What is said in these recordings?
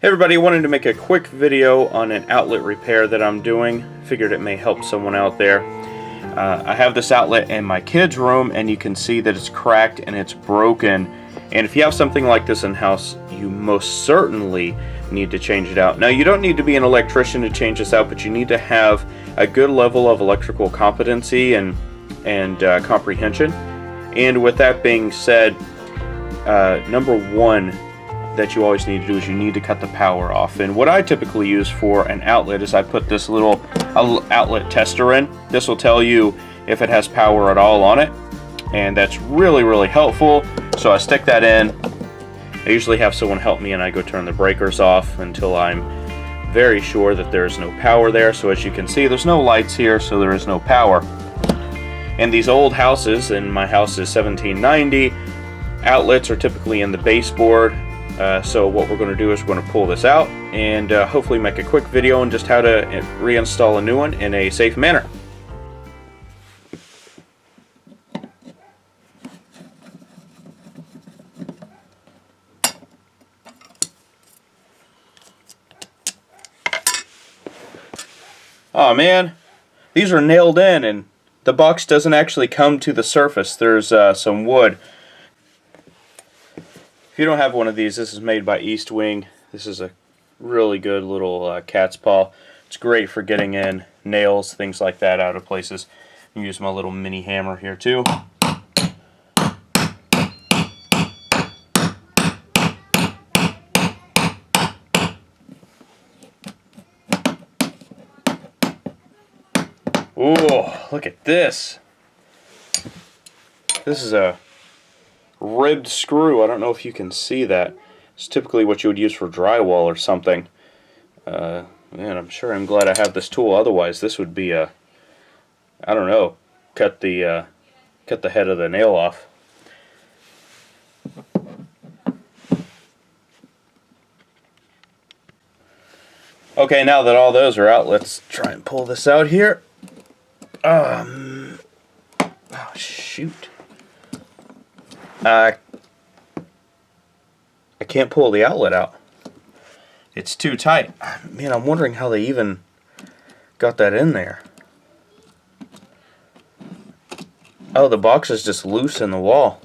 Hey everybody, I wanted to make a quick video on an outlet repair that I'm doing. Figured it may help someone out there. I have this outlet in my kids' room and you can see that it's cracked and it's broken. And if you have something like this in house, you most certainly need to change it out. Now, you don't need to be an electrician to change this out, but you need to have a good level of electrical competency and comprehension. And with that being said, number one that you always need to do is you need to cut the power off. And what I typically use for an outlet is I put this little outlet tester in. This will tell you if it has power at all on it, and that's really helpful. So I stick that in. I usually have someone help me and I go turn the breakers off until I'm very sure that there's no power there. So as you can see, there's no lights here, so there is no power. And these old houses, and my house is 1790, outlets are typically in the baseboard. So what we're going to do is we're going to pull this out and hopefully make a quick video on just how to reinstall a new one in a safe manner. Oh man, these are nailed in and the box doesn't actually come to the surface. There's some wood. If you don't have one of these, this is made by East Wing. This is a really good little cat's paw. It's great for getting in nails, things like that out of places. I can use my little mini hammer here too. Ooh, look at this. This is a ribbed screw. I don't know if you can see that. It's typically what you would use for drywall or something. Man, I'm sure I'm glad I have this tool. Otherwise, this would be I don't know, cut the head of the nail off. Okay, now that all those are out, let's try and pull this out here. Oh shoot. I can't pull the outlet out. It's too tight. Man, I'm wondering how they even got that in there. Oh, the box is just loose in the wall.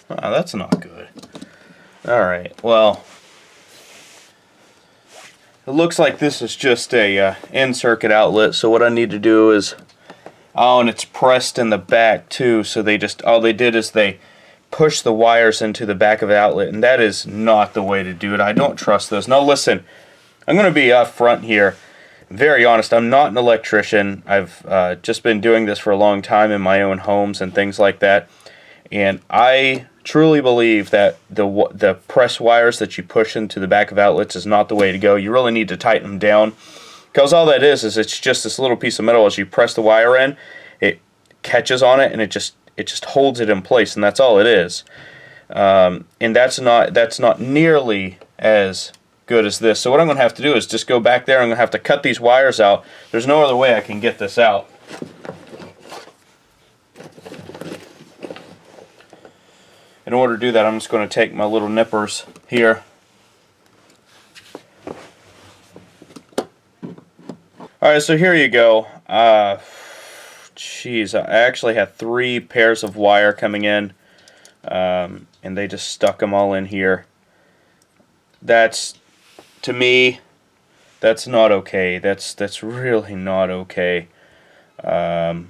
Oh, that's not good. Alright, well, it looks like this is just a in-circuit outlet, so what I need to do is, oh, and it's pressed in the back too, so all they did is they push the wires into the back of the outlet, and that is not the way to do it. I don't trust those. Now listen, I'm going to be up front here. Very honest, I'm not an electrician. I've just been doing this for a long time in my own homes and things like that, and I truly believe that the press wires that you push into the back of outlets is not the way to go. You really need to tighten them down, because all that is it's just this little piece of metal. As you press the wire in, it catches on it and it just holds it in place, and that's all it is. And that's not nearly as good as this. So what I'm going to have to do is just go back there. I'm going to have to cut these wires out. There's no other way I can get this out. In order to do that, I'm just going to take my little nippers here. Alright, so here you go. Jeez, I actually had 3 pairs of wire coming in, and they just stuck them all in here. To me, that's not okay. That's really not okay. And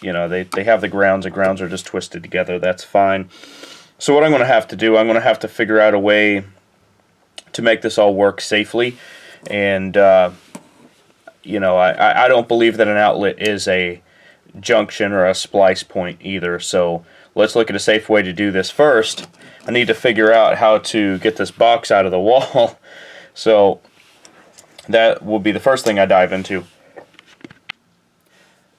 you know, they have the grounds. The grounds are just twisted together. That's fine. So what I'm going to have to do, I'm going to have to figure out a way to make this all work safely. And you know, I don't believe that an outlet is a junction or a splice point either. So let's look at a safe way to do this first. I need to figure out how to get this box out of the wall. So that will be the first thing I dive into.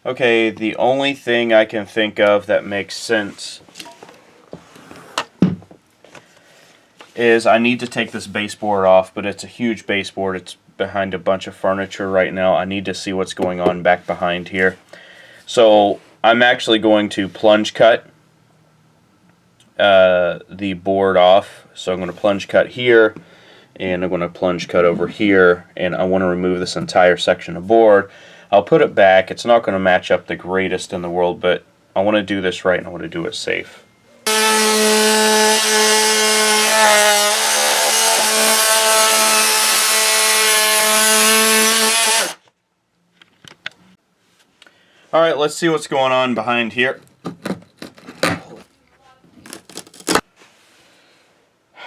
Okay, the only thing I can think of that makes sense is I need to take this baseboard off, but it's a huge baseboard. It's behind a bunch of furniture right now. I need to see what's going on back behind here. So I'm actually going to plunge cut the board off. So I'm going to plunge cut here, and I'm going to plunge cut over here, and I want to remove this entire section of board. I'll put it back. It's not going to match up the greatest in the world, but I want to do this right and I want to do it safe. Alright, let's see what's going on behind here.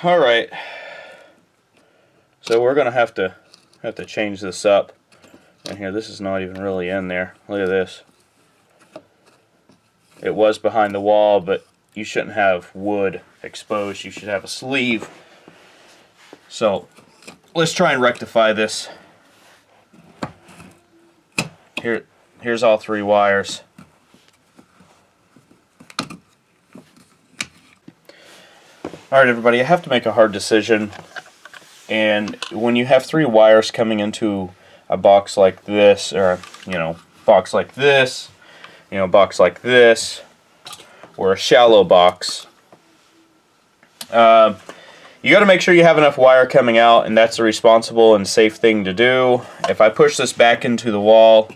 Alright, so we're going to have to change this up. And here, this is not even really in there. Look at this. It was behind the wall, but you shouldn't have wood exposed. You should have a sleeve. So let's try and rectify this. Here's all 3 wires. Alright everybody, I have to make a hard decision. And when you have 3 wires coming into a box like this, or box like this, box like this, or a shallow box, you got to make sure you have enough wire coming out, and that's a responsible and safe thing to do. If I push this back into the wall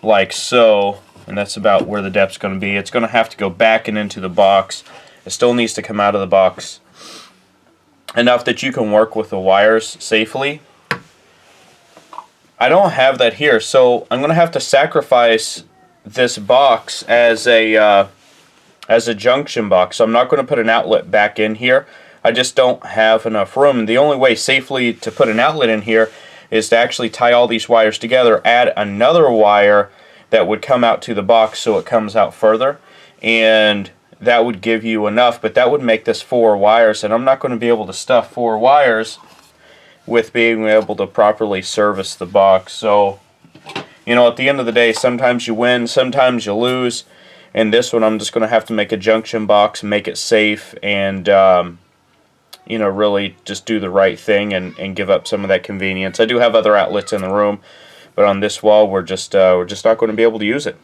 like so, and that's about where the depth's going to be, it's going to have to go back and into the box. It still needs to come out of the box enough that you can work with the wires safely. I don't have that here, so I'm going to have to sacrifice this box as a junction box. So I'm not going to put an outlet back in here. I just don't have enough room. And the only way safely to put an outlet in here is to actually tie all these wires together, add another wire that would come out to the box so it comes out further, and that would give you enough, but that would make this 4 wires, and I'm not going to be able to stuff 4 wires with being able to properly service the box. So, at the end of the day, sometimes you win, sometimes you lose. And this one, I'm just going to have to make a junction box, make it safe, and really just do the right thing and give up some of that convenience. I do have other outlets in the room, but on this wall, we're just not going to be able to use it.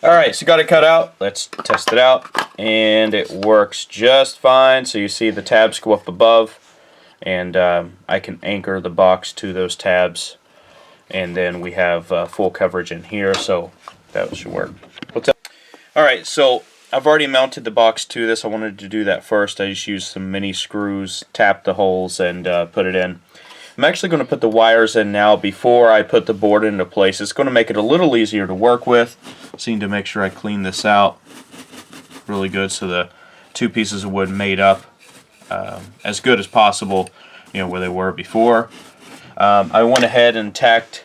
Alright, so got it cut out. Let's test it out. And it works just fine. So you see the tabs go up above, and I can anchor the box to those tabs. And then we have full coverage in here, so that should work. Alright, so I've already mounted the box to this. I wanted to do that first. I just used some mini screws, tapped the holes, and put it in. I'm actually going to put the wires in now before I put the board into place. It's going to make it a little easier to work with. So I need to make sure I clean this out really good so the 2 pieces of wood made up as good as possible, where they were before. I went ahead and tacked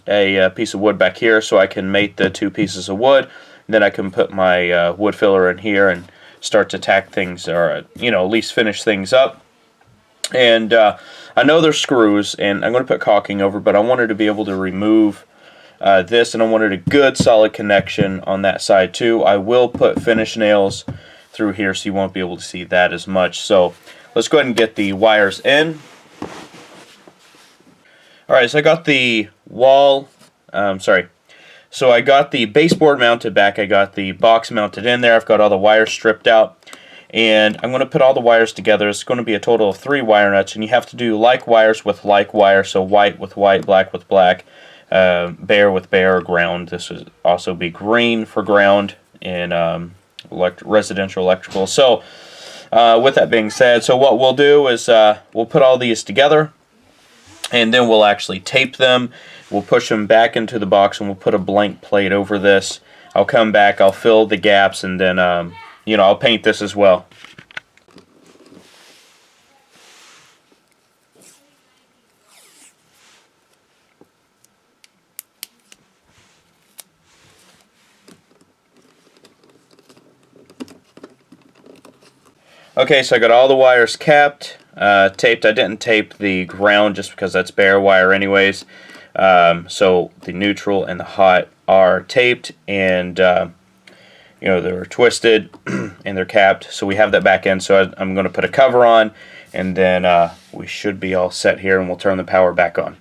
a piece of wood back here so I can mate the 2 pieces of wood. Then I can put my wood filler in here and start to tack things, or at least finish things up. And I know there's screws, and I'm going to put caulking over, but I wanted to be able to remove this, and I wanted a good solid connection on that side too. I will put finish nails through here so you won't be able to see that as much. So let's go ahead and get the wires in. Alright, so I got the so I got the baseboard mounted back, I got the box mounted in there, I've got all the wires stripped out. And I'm going to put all the wires together. It's going to be a total of 3 wire nuts, and you have to do like wires with like wire, so white with white, black with black, bare with bare, ground. This would also be green for ground in residential electrical. So with that being said, so what we'll do is we'll put all these together, and then we'll actually tape them. We'll push them back into the box, and we'll put a blank plate over this. I'll come back, I'll fill the gaps, and then I'll paint this as well. Okay, so I got all the wires capped, taped. I didn't tape the ground just because that's bare wire anyways. So the neutral and the hot are taped, and you know, they're twisted and they're capped. So we have that back end. So I'm going to put a cover on, and then we should be all set here, and we'll turn the power back on.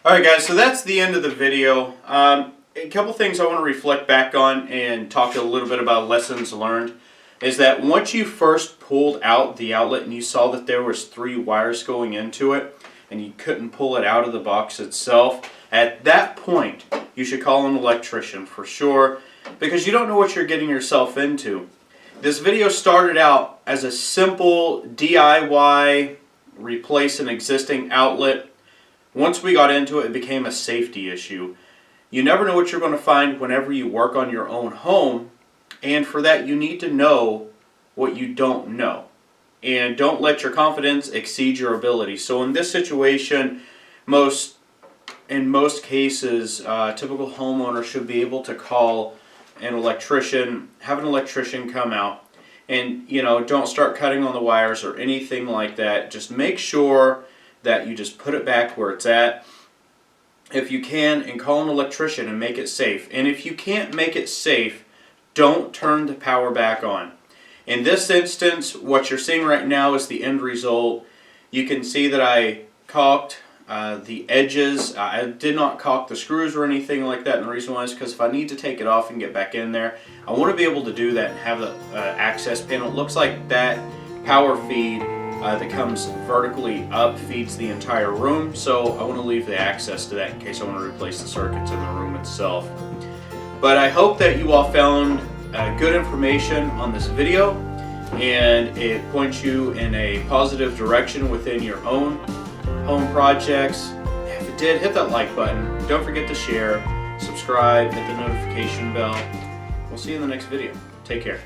Alright guys, so that's the end of the video. A couple things I want to reflect back on and talk a little bit about lessons learned is that once you first pulled out the outlet and you saw that there was 3 wires going into it and you couldn't pull it out of the box itself, at that point you should call an electrician for sure, because you don't know what you're getting yourself into. This video started out as a simple DIY, replace an existing outlet. Once we got into it, it became a safety issue. You never know what you're going to find whenever you work on your own home, and for that you need to know what you don't know. And don't let your confidence exceed your ability. So in this situation, in most cases, typical homeowner should be able to call an electrician, have an electrician come out, and don't start cutting on the wires or anything like that. Just make sure that you just put it back where it's at, if you can, and call an electrician and make it safe. And if you can't make it safe, don't turn the power back on. In this instance, what you're seeing right now is the end result. You can see that I caulked the edges. I did not caulk the screws or anything like that, and the reason why is because if I need to take it off and get back in there, I want to be able to do that and have the access panel. It looks like that power feed that comes vertically up feeds the entire room, so I want to leave the access to that in case I want to replace the circuits in the room itself. But I hope that you all found good information on this video, and it points you in a positive direction within your own home projects. If it did, hit that like button. Don't forget to share, subscribe, hit the notification bell. We'll see you in the next video. Take care.